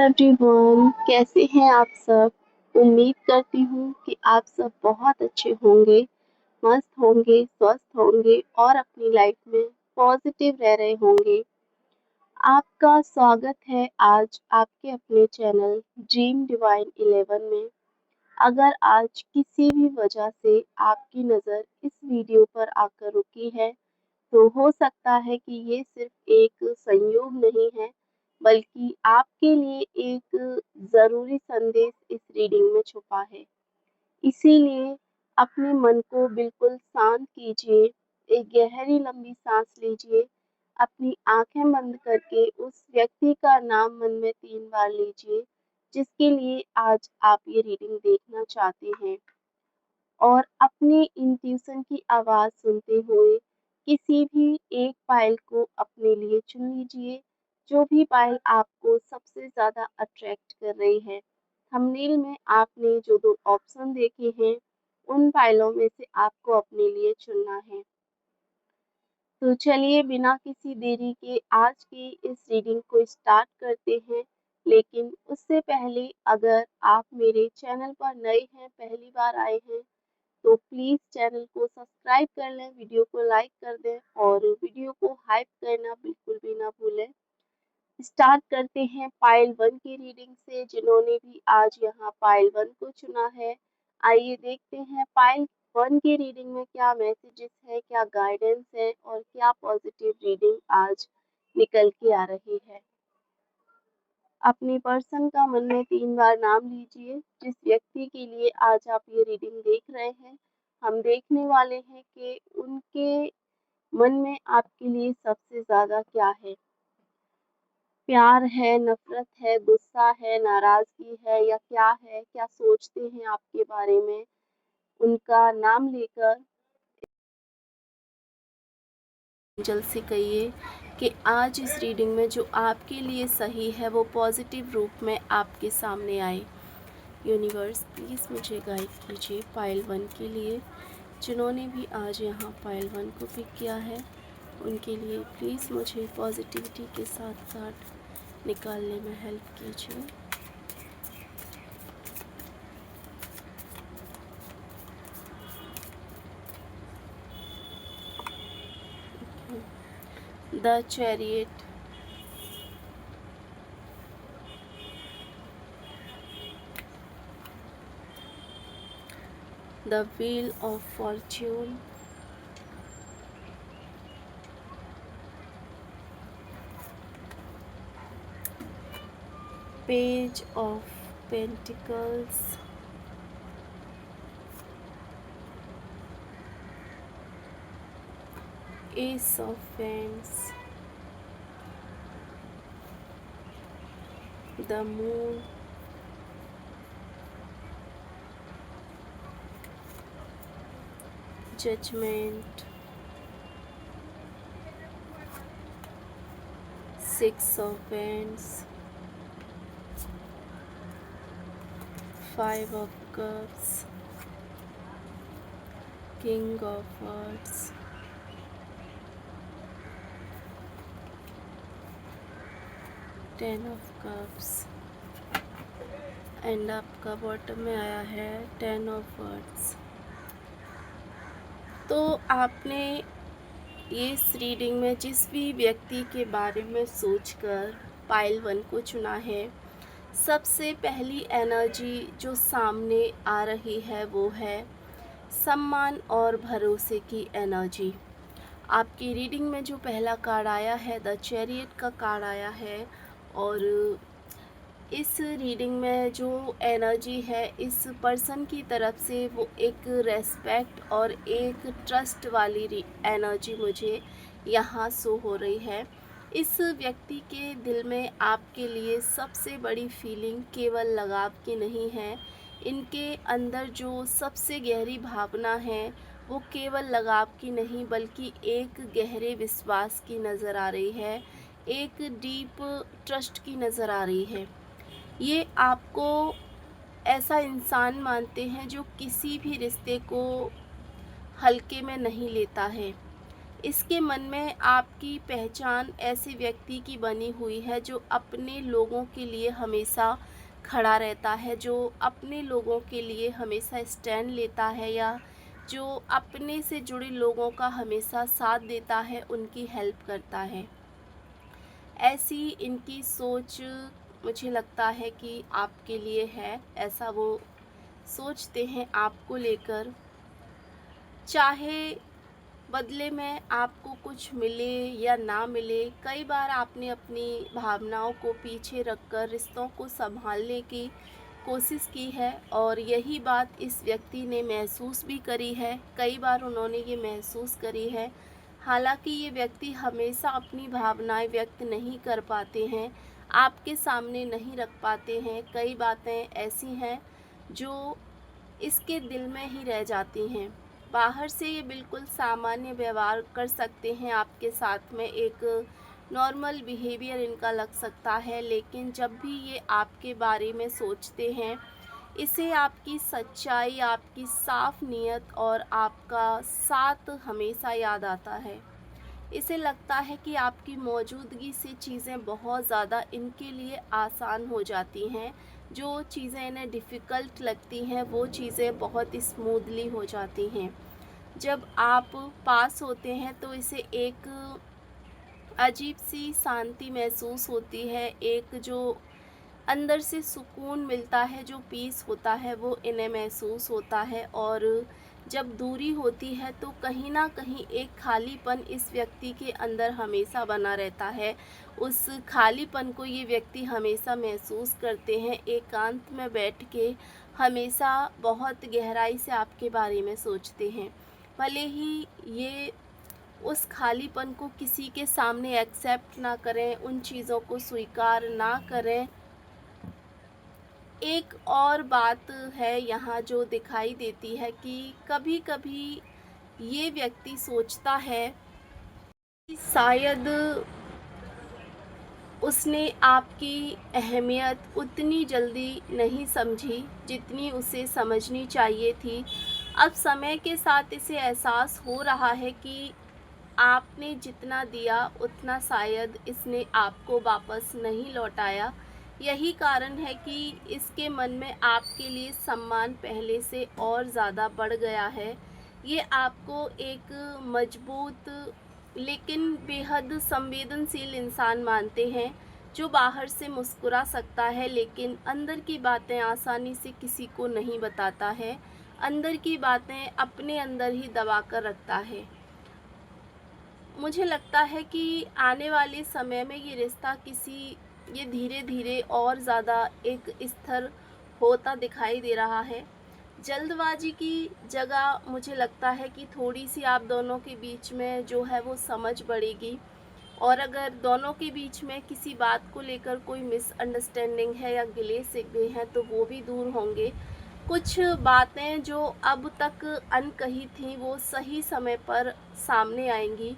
Everyone, कैसे हैं आप सब। उम्मीद करती हूँ कि आप सब बहुत अच्छे होंगे, मस्त होंगे, स्वस्थ होंगे और अपनी लाइफ में पॉजिटिव रह रहे होंगे। आपका स्वागत है आज आपके अपने चैनल ड्रीम डिवाइन 11 में। अगर आज किसी भी वजह से आपकी नज़र इस वीडियो पर आकर रुकी है तो हो सकता है कि ये सिर्फ एक संयोग नहीं है, बल्कि आपके लिए एक ज़रूरी संदेश इस रीडिंग में छुपा है। इसीलिए अपने मन को बिल्कुल शांत कीजिए, एक गहरी लंबी सांस लीजिए, अपनी आंखें बंद करके उस व्यक्ति का नाम मन में 3 बार लीजिए, जिसके लिए आज आप ये रीडिंग देखना चाहते हैं। और अपनी इंट्यूशन की आवाज़ सुनते हुए किसी भी एक पाइल को अपने लिए चुन लीजिए, जो भी पाइल आपको सबसे ज़्यादा अट्रैक्ट कर रही है। थंबनेल में आपने जो 2 ऑप्शन देखे हैं, उन पाइलों में से आपको अपने लिए चुनना है। तो चलिए बिना किसी देरी के आज की इस रीडिंग को स्टार्ट करते हैं। लेकिन उससे पहले अगर आप मेरे चैनल पर नए हैं, पहली बार आए हैं, तो प्लीज़ चैनल को सब्सक्राइब कर लें, वीडियो को लाइक कर दें और वीडियो को हाइप करना बिल्कुल भी ना भूलें। स्टार्ट करते हैं पाइल 1 की रीडिंग से, जिन्होंने भी आज यहाँ पाइल 1 को चुना है। आइए देखते हैं पाइल 1 की रीडिंग में क्या मैसेजेस है, क्या गाइडेंस है और क्या पॉजिटिव रीडिंग आज निकल के आ रही है। अपने पर्सन का मन में 3 बार नाम लीजिए, जिस व्यक्ति के लिए आज आप ये रीडिंग देख रहे हैं। हम देखने वाले हैं कि उनके मन में आपके लिए सबसे ज़्यादा क्या है। प्यार है, नफ़रत है, गुस्सा है, नाराज़गी है या क्या है? क्या सोचते हैं आपके बारे में? उनका नाम लेकर एंजल से कहिए कि आज इस रीडिंग में जो आपके लिए सही है वो पॉजिटिव रूप में आपके सामने आए। यूनिवर्स प्लीज़ मुझे गाइड कीजिए पाइल 1 के लिए, जिन्होंने भी आज यहाँ पाइल 1 को पिक किया है उनके लिए प्लीज़ मुझे पॉजिटिविटी के साथ साथ निकालने में हेल्प कीजिए। The chariot, the wheel of fortune, page of pentacles, ace of wands, the moon, judgement, 6 of wands, 5 of cups, king of swords, 10 of cups and आपका बॉटम में आया है 10 of words। तो आपने ये इस रीडिंग में जिस भी व्यक्ति के बारे में सोचकर पाइल 1 को चुना है, सबसे पहली एनर्जी जो सामने आ रही है वो है सम्मान और भरोसे की एनर्जी। आपकी रीडिंग में जो पहला कार्ड आया है द चैरियट का कार्ड आया है, और इस रीडिंग में जो एनर्जी है इस पर्सन की तरफ से वो एक रेस्पेक्ट और एक ट्रस्ट वाली एनर्जी मुझे यहाँ शो हो रही है। इस व्यक्ति के दिल में आपके लिए सबसे बड़ी फीलिंग केवल लगाव की नहीं है। इनके अंदर जो सबसे गहरी भावना है वो केवल लगाव की नहीं बल्कि एक गहरे विश्वास की नज़र आ रही है, एक डीप ट्रस्ट की नज़र आ रही है। ये आपको ऐसा इंसान मानते हैं जो किसी भी रिश्ते को हल्के में नहीं लेता है। इसके मन में आपकी पहचान ऐसे व्यक्ति की बनी हुई है जो अपने लोगों के लिए हमेशा खड़ा रहता है, जो अपने लोगों के लिए हमेशा स्टैंड लेता है, या जो अपने से जुड़े लोगों का हमेशा साथ देता है, उनकी हेल्प करता है। ऐसी इनकी सोच मुझे लगता है कि आपके लिए है, ऐसा वो सोचते हैं आपको लेकर। चाहे बदले में आपको कुछ मिले या ना मिले, कई बार आपने अपनी भावनाओं को पीछे रखकर रिश्तों को संभालने की कोशिश की है, और यही बात इस व्यक्ति ने महसूस भी करी है। कई बार उन्होंने ये महसूस करी है। हालांकि ये व्यक्ति हमेशा अपनी भावनाएं व्यक्त नहीं कर पाते हैं, आपके सामने नहीं रख पाते हैं। कई बातें ऐसी हैं जो इसके दिल में ही रह जाती हैं। बाहर से ये बिल्कुल सामान्य व्यवहार कर सकते हैं आपके साथ में, एक नॉर्मल बिहेवियर इनका लग सकता है, लेकिन जब भी ये आपके बारे में सोचते हैं, इसे आपकी सच्चाई, आपकी साफ नीयत और आपका साथ हमेशा याद आता है। इसे लगता है कि आपकी मौजूदगी से चीज़ें बहुत ज़्यादा इनके लिए आसान हो जाती हैं। जो चीज़ें इन्हें डिफ़िकल्ट लगती हैं, वो चीज़ें बहुत स्मूथली हो जाती हैं। जब आप पास होते हैं तो इसे एक अजीब सी शांति महसूस होती है, एक जो अंदर से सुकून मिलता है, जो पीस होता है, वो इन्हें महसूस होता है। और जब दूरी होती है तो कहीं ना कहीं एक खालीपन इस व्यक्ति के अंदर हमेशा बना रहता है। उस खालीपन को ये व्यक्ति हमेशा महसूस करते हैं। एकांत में बैठ के हमेशा बहुत गहराई से आपके बारे में सोचते हैं। भले ही ये उस खालीपन को किसी के सामने एक्सेप्ट ना करें, उन चीज़ों को स्वीकार ना करें। एक और बात है यहाँ जो दिखाई देती है कि कभी-कभी ये व्यक्ति सोचता है कि शायद उसने आपकी अहमियत उतनी जल्दी नहीं समझी जितनी उसे समझनी चाहिए थी। अब समय के साथ इसे एहसास हो रहा है कि आपने जितना दिया उतना शायद इसने आपको वापस नहीं लौटाया। यही कारण है कि इसके मन में आपके लिए सम्मान पहले से और ज़्यादा बढ़ गया है। ये आपको एक मजबूत लेकिन बेहद संवेदनशील इंसान मानते हैं, जो बाहर से मुस्कुरा सकता है लेकिन अंदर की बातें आसानी से किसी को नहीं बताता है, अंदर की बातें अपने अंदर ही दबा कर रखता है। मुझे लगता है कि आने वाले समय में ये धीरे धीरे और ज़्यादा एक स्थिर होता दिखाई दे रहा है। जल्दबाजी की जगह मुझे लगता है कि थोड़ी सी आप दोनों के बीच में जो है वो समझ बढ़ेगी, और अगर दोनों के बीच में किसी बात को लेकर कोई मिसअंडरस्टैंडिंग है या गिले शिकवे हैं तो वो भी दूर होंगे। कुछ बातें जो अब तक अनकही थीं वो सही समय पर सामने आएंगी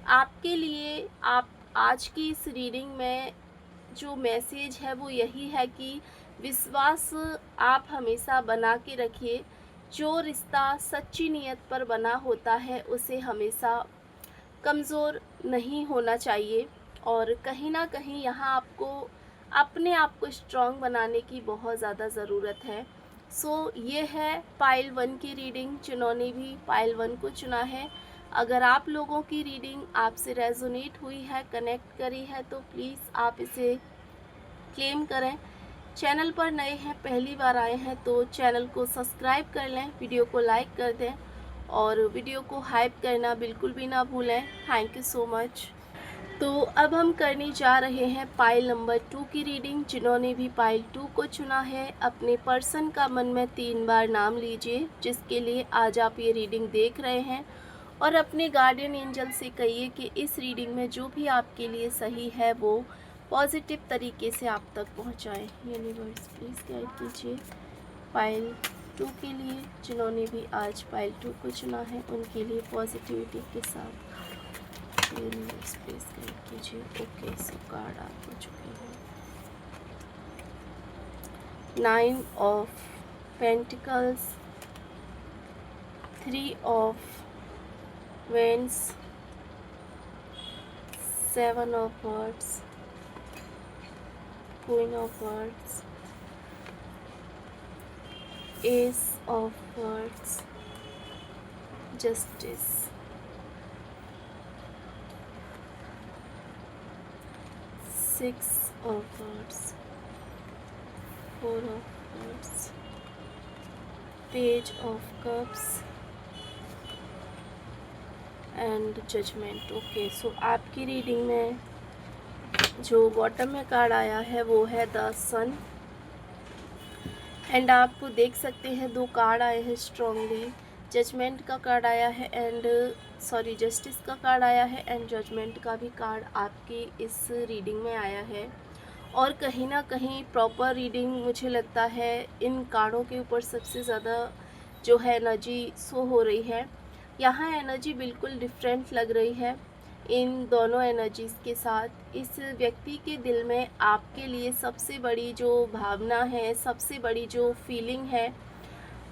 आपके लिए। आप आज की इस रीडिंग में जो मैसेज है वो यही है कि विश्वास आप हमेशा बना के रखिए। जो रिश्ता सच्ची नीयत पर बना होता है उसे हमेशा कमज़ोर नहीं होना चाहिए, और कहीं ना कहीं यहाँ आपको अपने आप को स्ट्रॉन्ग बनाने की बहुत ज़्यादा ज़रूरत है। ये है पाइल 1 की रीडिंग, जिन्होंने भी पाइल 1 को चुना है। अगर आप लोगों की रीडिंग आपसे रेजोनेट हुई है, कनेक्ट करी है, तो प्लीज़ आप इसे क्लेम करें। चैनल पर नए हैं, पहली बार आए हैं तो चैनल को सब्सक्राइब कर लें, वीडियो को लाइक कर दें और वीडियो को हाइप करना बिल्कुल भी ना भूलें। Thank you so much. तो अब हम करने जा रहे हैं पाइल नंबर 2 की रीडिंग। जिन्होंने भी पाइल 2 को चुना है, अपने पर्सन का मन में 3 बार नाम लीजिए जिसके लिए आज आप ये रीडिंग देख रहे हैं, और अपने गार्डियन एंजल से कहिए कि इस रीडिंग में जो भी आपके लिए सही है वो पॉजिटिव तरीके से आप तक पहुंचाएं। यूनिवर्स प्लीज़ गाइड कीजिए पाइल 2 के लिए, जिन्होंने भी आज पाइल 2 को चुना है उनके लिए पॉजिटिविटी के साथ। यूनिवर्स प्लीज़ गाइड कीजिए। ओके, सो कार्ड आप हो चुके हैं। 9 of pentacles, 3 of Wands, Seven of Wands, Queen of Wands, Ace of Wands, Justice, Six of Wands, Four of Wands, Page of Cups and judgment. Okay, so आपकी reading में जो bottom में card आया है वो है द सन, एंड आप देख सकते हैं दो कार्ड आए हैं स्ट्रॉन्गली। जजमेंट का कार्ड आया है एंड जस्टिस का कार्ड आया है एंड जजमेंट का भी कार्ड आपकी इस रीडिंग में आया है। और कहीं ना कहीं प्रॉपर रीडिंग मुझे लगता है इन कार्डों के ऊपर सबसे ज़्यादा जो है एनर्जी शो हो रही है। यहाँ एनर्जी बिल्कुल डिफरेंट लग रही है इन दोनों एनर्जीज़ के साथ। इस व्यक्ति के दिल में आपके लिए सबसे बड़ी जो भावना है, सबसे बड़ी जो फीलिंग है,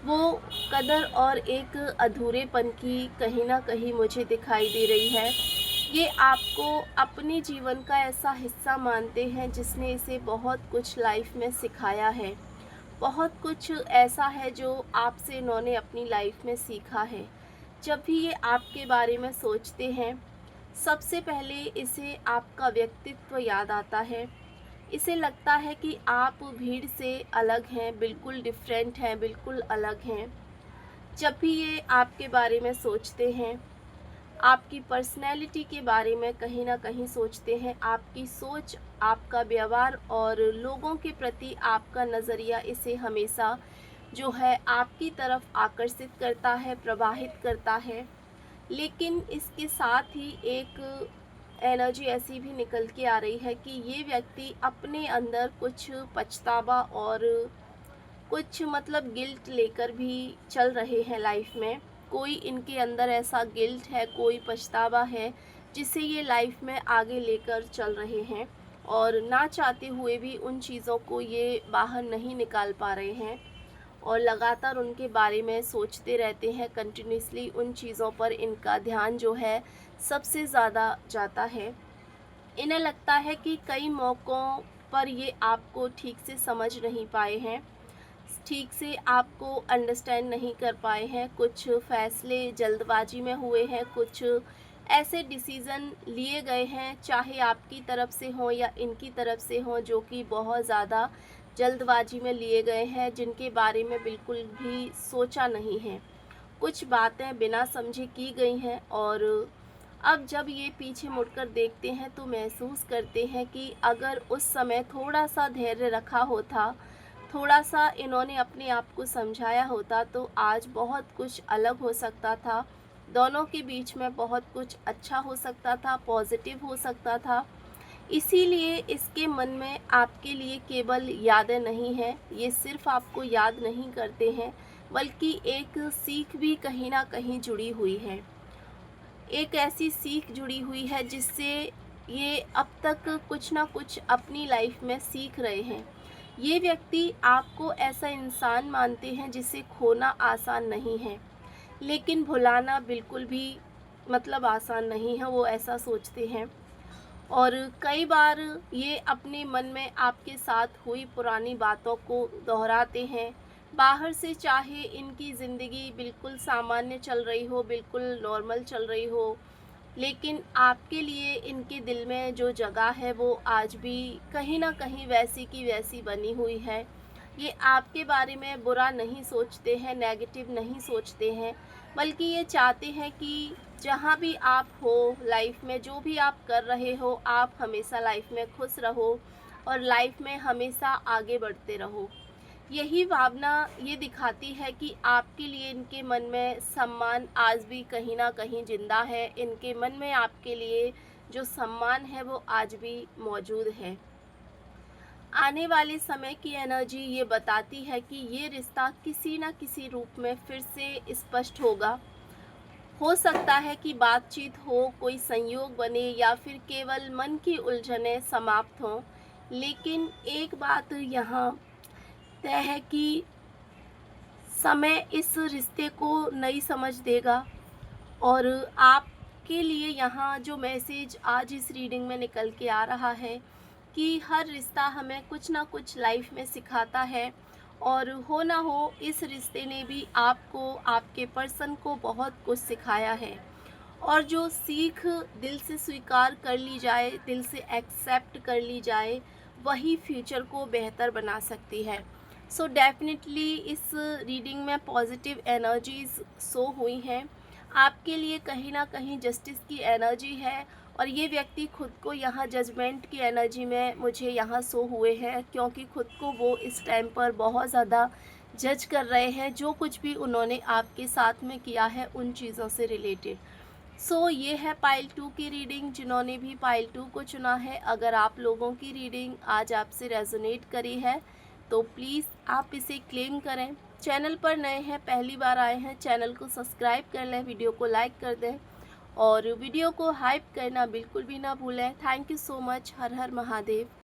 वो कदर और एक अधूरेपन की कहीं ना कहीं मुझे दिखाई दे रही है। ये आपको अपने जीवन का ऐसा हिस्सा मानते हैं जिसने इसे बहुत कुछ लाइफ में सिखाया है, बहुत कुछ ऐसा है जो आपसे इन्होंने अपनी लाइफ में सीखा है। जब भी ये आपके बारे में सोचते हैं सबसे पहले इसे आपका व्यक्तित्व याद आता है। इसे लगता है कि आप भीड़ से अलग हैं, बिल्कुल डिफरेंट हैं, बिल्कुल अलग हैं। जब भी ये आपके बारे में सोचते हैं, आपकी पर्सनैलिटी के बारे में कहीं ना कहीं सोचते हैं, आपकी सोच, आपका व्यवहार और लोगों के प्रति आपका नज़रिया इसे हमेशा जो है आपकी तरफ आकर्षित करता है, प्रवाहित करता है। लेकिन इसके साथ ही एक एनर्जी ऐसी भी निकल के आ रही है कि ये व्यक्ति अपने अंदर कुछ पछतावा और कुछ मतलब गिल्ट लेकर भी चल रहे हैं लाइफ में। कोई इनके अंदर ऐसा गिल्ट है, कोई पछतावा है जिसे ये लाइफ में आगे लेकर चल रहे हैं और ना चाहते हुए भी उन चीज़ों को ये बाहर नहीं निकाल पा रहे हैं और लगातार उनके बारे में सोचते रहते हैं। कंटिन्यूसली उन चीज़ों पर इनका ध्यान जो है सबसे ज़्यादा जाता है। इन्हें लगता है कि कई मौक़ों पर ये आपको ठीक से समझ नहीं पाए हैं, ठीक से आपको अंडरस्टैंड नहीं कर पाए हैं। कुछ फ़ैसले जल्दबाजी में हुए हैं, कुछ ऐसे डिसीज़न लिए गए हैं, चाहे आपकी तरफ से हों या इनकी तरफ से हों, जो कि बहुत ज़्यादा जल्दबाजी में लिए गए हैं, जिनके बारे में बिल्कुल भी सोचा नहीं है। कुछ बातें बिना समझे की गई हैं और अब जब ये पीछे मुड़कर देखते हैं तो महसूस करते हैं कि अगर उस समय थोड़ा-सा धैर्य रखा होता, थोड़ा-सा इन्होंने अपने आप को समझाया होता तो आज बहुत कुछ अलग हो सकता था। दोनों के बीच में बहुत कुछ अच्छा हो सकता था, पॉज़िटिव हो सकता था। इसीलिए इसके मन में आपके लिए केवल यादें नहीं हैं, ये सिर्फ़ आपको याद नहीं करते हैं, बल्कि एक सीख भी कहीं न कहीं जुड़ी हुई है। एक ऐसी सीख जुड़ी हुई है जिससे ये अब तक कुछ ना कुछ अपनी लाइफ में सीख रहे हैं। ये व्यक्ति आपको ऐसा इंसान मानते हैं जिसे खोना आसान नहीं है, लेकिन भुलाना बिल्कुल भी मतलब आसान नहीं है, वो ऐसा सोचते हैं। और कई बार ये अपने मन में आपके साथ हुई पुरानी बातों को दोहराते हैं। बाहर से चाहे इनकी ज़िंदगी बिल्कुल सामान्य चल रही हो, बिल्कुल नॉर्मल चल रही हो, लेकिन आपके लिए इनके दिल में जो जगह है वो आज भी कहीं न कहीं वैसी की वैसी बनी हुई है। ये आपके बारे में बुरा नहीं सोचते हैं, नेगेटिव नहीं सोचते हैं, बल्कि ये चाहते हैं कि जहाँ भी आप हो लाइफ में, जो भी आप कर रहे हो, आप हमेशा लाइफ में खुश रहो और लाइफ में हमेशा आगे बढ़ते रहो। यही भावना ये दिखाती है कि आपके लिए इनके मन में सम्मान आज भी कहीं न कहीं ज़िंदा है। इनके मन में आपके लिए जो सम्मान है वो आज भी मौजूद है। आने वाले समय की एनर्जी ये बताती है कि ये रिश्ता किसी न किसी रूप में फिर से स्पष्ट होगा। हो सकता है कि बातचीत हो, कोई संयोग बने या फिर केवल मन की उलझनें समाप्त हों। लेकिन एक बात यहाँ तय है कि समय इस रिश्ते को नई समझ देगा और आपके आपके लिए यहाँ जो मैसेज आज इस रीडिंग में निकल के आ रहा है कि हर रिश्ता हमें कुछ ना कुछ लाइफ में सिखाता है, और हो ना हो इस रिश्ते ने भी आपको, आपके पर्सन को बहुत कुछ सिखाया है। और जो सीख दिल से स्वीकार कर ली जाए, दिल से एक्सेप्ट कर ली जाए, वही फ्यूचर को बेहतर बना सकती है। सो डेफिनेटली इस रीडिंग में पॉजिटिव एनर्जीज शो हुई हैं। आपके लिए कहीं ना कहीं जस्टिस की एनर्जी है, और ये व्यक्ति खुद को यहाँ जजमेंट की एनर्जी में मुझे यहाँ शो हुए हैं, क्योंकि खुद को वो इस टाइम पर बहुत ज़्यादा जज कर रहे हैं, जो कुछ भी उन्होंने आपके साथ में किया है उन चीज़ों से रिलेटेड। सो ये है पाइल 2 की रीडिंग। जिन्होंने भी पाइल 2 को चुना है, अगर आप लोगों की रीडिंग आज आपसे रेजोनेट करी है तो प्लीज़ आप इसे क्लेम करें। चैनल पर नए हैं, पहली बार आए हैं, चैनल को सब्सक्राइब कर लें, वीडियो को लाइक कर दें और वीडियो को हाइप करना बिल्कुल भी ना भूलें। Thank you so much. Her her Mahadev.